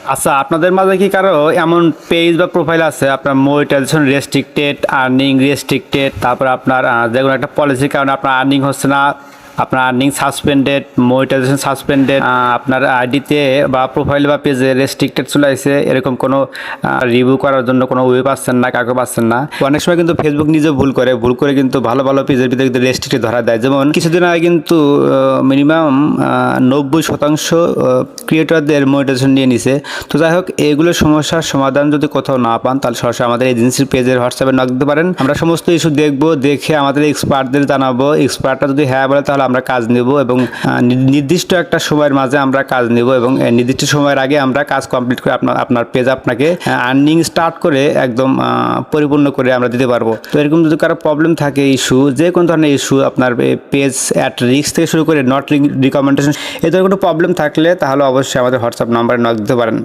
আচ্ছা, আপনাদের মাঝে কি কারো এমন পেজ বা প্রোফাইল আছে আপনার মনিটাইজেশন রেস্ট্রিক্টেড, আর্নিং রেস্ট্রিক্টেড, তারপর আপনার যে কোনো একটা পলিসির কারণে আপনার আর্নিং হচ্ছে না, আপনার আর্নিং সাসপেন্ডেড, মনিটাইজেশন সাসপেন্ডেড, আপনার আইডিতে বা প্রোফাইল বা পেজে রেস্ট্রিক্টেড চলে আসে, এরকম কোনো রিভিউ করার জন্য কোনো ওয়ে পাচ্ছেন না, কাউকে পাচ্ছেন না? অনেক সময় কিন্তু ফেসবুক নিজে ভুল করে কিন্তু ভালো ভালো পেজের ভিতরে কিন্তু রেস্ট্রিক্টেড ধরা দেয়। যেমন কিছুদিন আগে কিন্তু মিনিমাম 90% ক্রিয়েটরদের মনিটাইজেশন নিয়ে নিছে। তো যাই হোক, এগুলো সমস্যার সমাধান যদি কোথাও না পান তাহলে সরাসরি আমাদের এজেন্সির পেজের হোয়াটসঅ্যাপে নক দিতে পারেন। আমরা সমস্ত ইস্যু দেখবো, দেখে আমাদের এক্সপার্টদের জানাবো। এক্সপার্টরা যদি হ্যাঁ বলে তাহলে আমরা কাজ নেব এবং নির্দিষ্ট একটা সময়ের মাঝে আমরা কাজ নেব এবং নির্দিষ্ট সময়ের আগে আমরা কাজ কমপ্লিট করে আপনার পেজ আপনাকে আর্নিং স্টার্ট করে একদম পরিপূর্ণ করে আমরা দিতে পারবো। তো এরকম যদি কারো প্রবলেম থাকে, ইস্যু যে কোনো ধরনের ইস্যু, আপনার পেজ অ্যাট রিস্ক থেকে শুরু করে নট রিকমেন্ডেশন, এই ধরনের কোনো প্রবলেম থাকলে তাহলে অবশ্যই আমাদের হোয়াটসঅ্যাপ নাম্বারে নক দিতে পারেন।